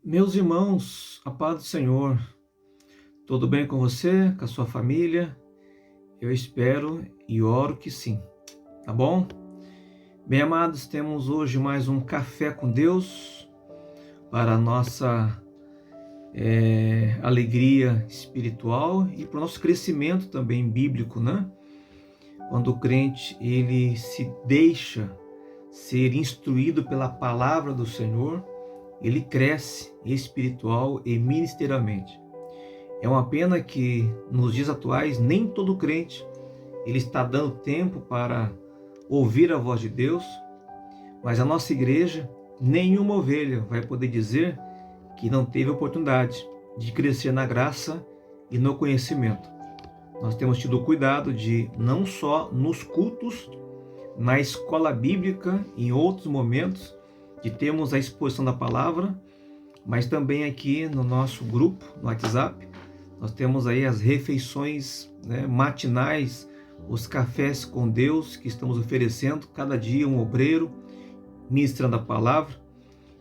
Meus irmãos, a paz do Senhor, tudo bem com você, com a sua família? Eu espero e oro que sim, tá bom? Bem amados, temos hoje mais um Café com Deus para a nossa alegria espiritual e para o nosso crescimento também bíblico, né? Quando o crente ele se deixa ser instruído pela palavra do Senhor, ele cresce espiritual e ministerialmente. É uma pena que nos dias atuais nem todo crente ele está dando tempo para ouvir a voz de Deus, mas a nossa igreja, nenhuma ovelha vai poder dizer que não teve oportunidade de crescer na graça e no conhecimento. Nós temos tido cuidado de não só nos cultos, na escola bíblica, em outros momentos, de termos a exposição da palavra, mas também aqui no nosso grupo, no WhatsApp, nós temos aí as refeições matinais, os cafés com Deus que estamos oferecendo, cada dia um obreiro ministrando a palavra.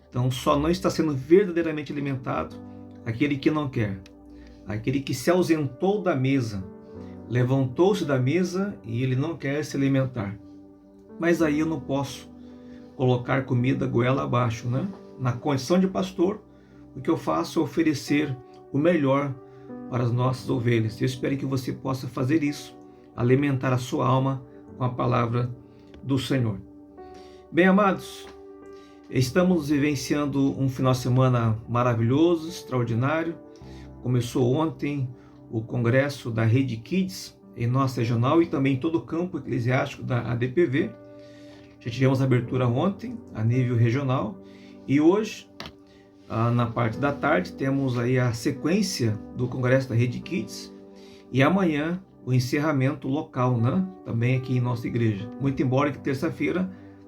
Então só não está sendo verdadeiramente alimentado aquele que não quer, aquele que se ausentou da mesa, levantou-se da mesa e ele não quer se alimentar. Mas aí eu não posso colocar comida goela abaixo, né? Na condição de pastor, o que eu faço é oferecer o melhor para as nossas ovelhas. Eu espero que você possa fazer isso, alimentar a sua alma com a palavra do Senhor. Bem, amados, estamos vivenciando um final de semana maravilhoso, extraordinário. Começou ontem o congresso da Rede Kids em nossa regional e também em todo o campo eclesiástico da ADPV. Já tivemos abertura ontem a nível regional e hoje, na parte da tarde, temos aí a sequência do congresso da Rede Kids e amanhã o encerramento local, né? Também aqui em nossa igreja. Muito embora que terça-feira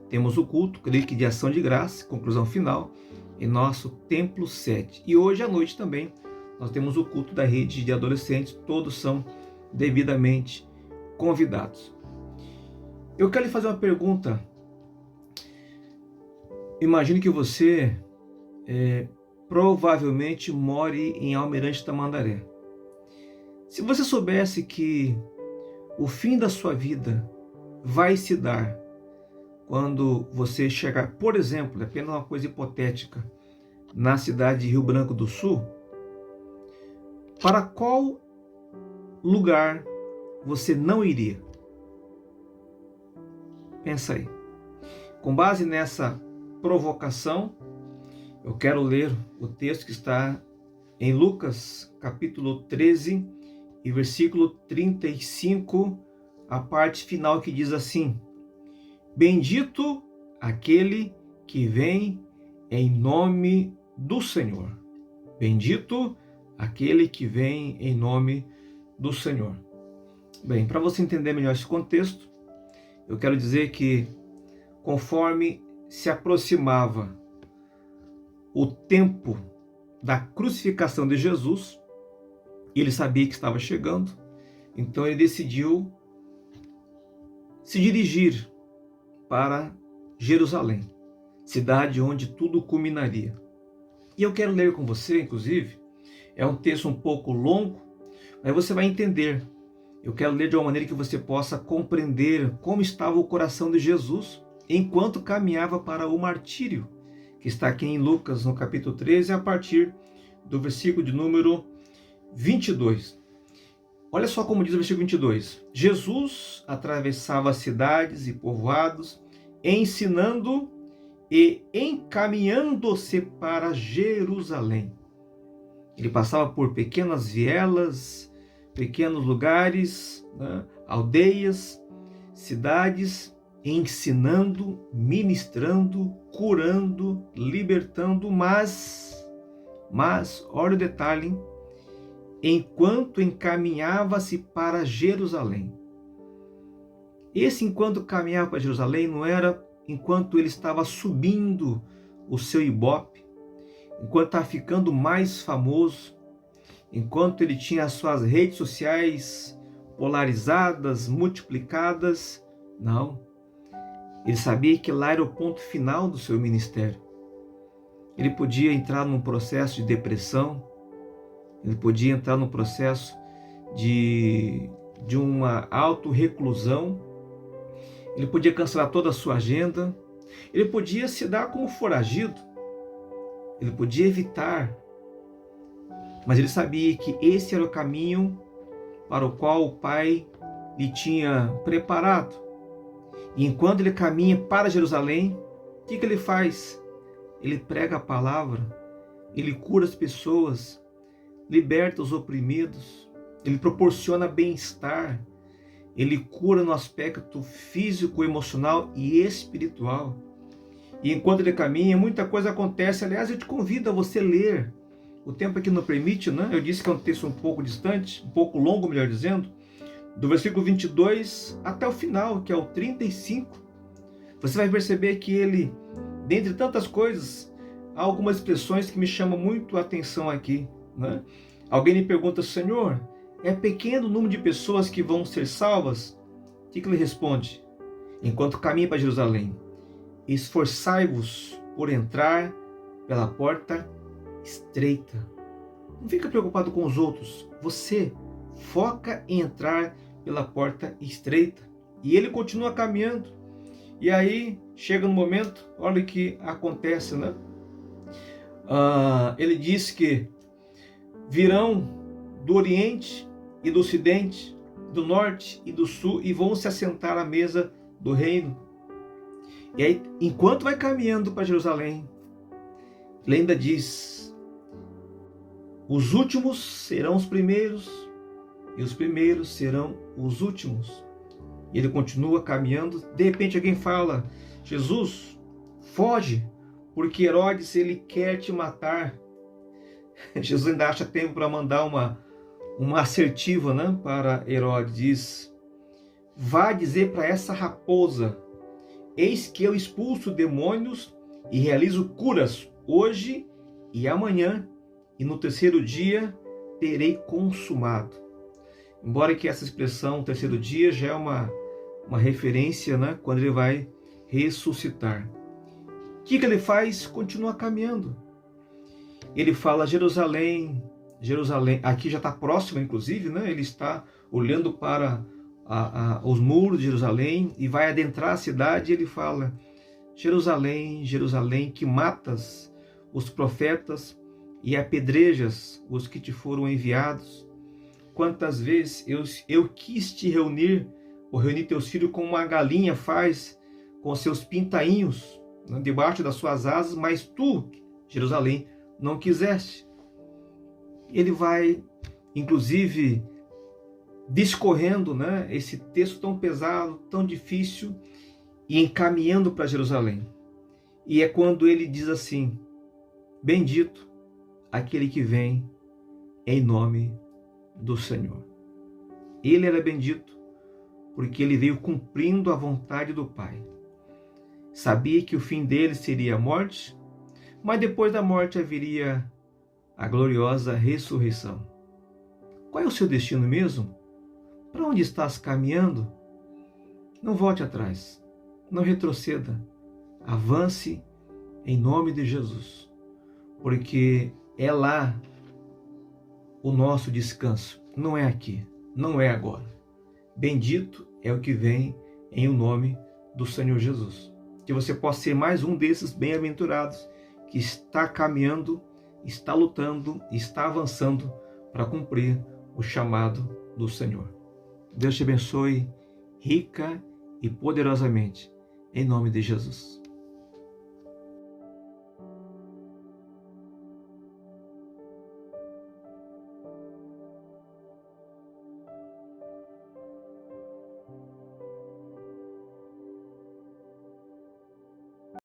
temos o culto, creio que de ação de graça, conclusão final, em nosso Templo 7. E hoje à noite também nós temos o culto da rede de adolescentes, todos são devidamente convidados. Eu quero lhe fazer uma pergunta. Imagine que você provavelmente more em Almirante Tamandaré. Se você soubesse que o fim da sua vida vai se dar quando você chegar, por exemplo, é apenas uma coisa hipotética, na cidade de Rio Branco do Sul, para qual lugar você não iria? Pensa aí. Com base nessa provocação, eu quero ler o texto que está em Lucas, capítulo 13, e versículo 35, a parte final que diz assim: Bendito aquele que vem em nome do Senhor. Bendito aquele que vem em nome do Senhor. Bem, para você entender melhor esse contexto, eu quero dizer que conforme se aproximava o tempo da crucificação de Jesus, ele sabia que estava chegando, então ele decidiu se dirigir para Jerusalém, cidade onde tudo culminaria. E eu quero ler com você, inclusive, é um texto um pouco longo, mas você vai entender. Eu quero ler de uma maneira que você possa compreender como estava o coração de Jesus enquanto caminhava para o martírio, que está aqui em Lucas, no capítulo 13, a partir do versículo de número 22. Olha só como diz o versículo 22. Jesus atravessava cidades e povoados, ensinando e encaminhando-se para Jerusalém. Ele passava por pequenas vielas, pequenos lugares, aldeias, cidades, ensinando, ministrando, curando, libertando, mas, olha o detalhe, enquanto encaminhava-se para Jerusalém. Esse enquanto caminhava para Jerusalém não era enquanto ele estava subindo o seu ibope, enquanto estava ficando mais famoso, enquanto ele tinha as suas redes sociais polarizadas, multiplicadas. Não. Ele sabia que lá era o ponto final do seu ministério. ele podia entrar num processo de depressão, ele podia entrar num processo de uma autorreclusão, ele podia cancelar toda a sua agenda, ele podia se dar como foragido, ele podia evitar, mas ele sabia que esse era o caminho para o qual o Pai lhe tinha preparado. E enquanto ele caminha para Jerusalém, o que ele faz? Ele prega a palavra, ele cura as pessoas, liberta os oprimidos, ele proporciona bem-estar, ele cura no aspecto físico, emocional e espiritual. E enquanto ele caminha, muita coisa acontece. Aliás, eu te convido a você ler. O tempo aqui não permite, né? Eu disse que é um texto um pouco distante, um pouco longo, melhor dizendo, do versículo 22 até o final, que é o 35. Você vai perceber que ele, dentre tantas coisas, há algumas expressões que me chamam muito a atenção aqui, né? Alguém me pergunta: Senhor, é pequeno o número de pessoas que vão ser salvas? O que ele responde? Enquanto caminha para Jerusalém: esforçai-vos por entrar pela porta estreita. Não fica preocupado com os outros. Você foca em entrar pela porta estreita. E ele continua caminhando. E aí chega no momento, olha o que acontece, né? Ele diz que virão do Oriente e do Ocidente, do Norte e do Sul, e vão se assentar à mesa do reino. E aí, enquanto vai caminhando para Jerusalém, ele ainda diz: os últimos serão os primeiros, e os primeiros serão os últimos. E ele continua caminhando. De repente alguém fala: Jesus, foge, porque Herodes, ele quer te matar. Jesus ainda acha tempo para mandar uma assertiva, né, para Herodes. Diz: vá dizer para essa raposa: eis que eu expulso demônios e realizo curas hoje e amanhã, e no terceiro dia terei consumado. Embora que essa expressão, terceiro dia, já é uma referência, né, quando ele vai ressuscitar. O que ele faz? Continua caminhando. Ele fala: Jerusalém, Jerusalém. Aqui já está próximo, inclusive, né? Ele está olhando para os muros de Jerusalém e vai adentrar a cidade. E ele fala: Jerusalém, Jerusalém, que matas os profetas e apedrejas os que te foram enviados. Quantas vezes eu quis te reunir, ou reunir teus filhos como uma galinha faz com seus pintainhos, né, debaixo das suas asas, mas tu, Jerusalém, não quiseste. Ele vai, inclusive, discorrendo, né, esse texto tão pesado, tão difícil, e encaminhando para Jerusalém. E é quando ele diz assim: bendito aquele que vem em nome do Senhor. Ele era bendito porque ele veio cumprindo a vontade do Pai. Sabia que o fim dele seria a morte, mas depois da morte haveria a gloriosa ressurreição. Qual é o seu destino mesmo? Para onde estás caminhando? Não volte atrás, não retroceda, avance em nome de Jesus, porque é lá o nosso descanso, não é aqui, não é agora. Bendito é o que vem em o nome do Senhor Jesus. Que você possa ser mais um desses bem-aventurados que está caminhando, está lutando, está avançando para cumprir o chamado do Senhor. Deus te abençoe rica e poderosamente, em nome de Jesus.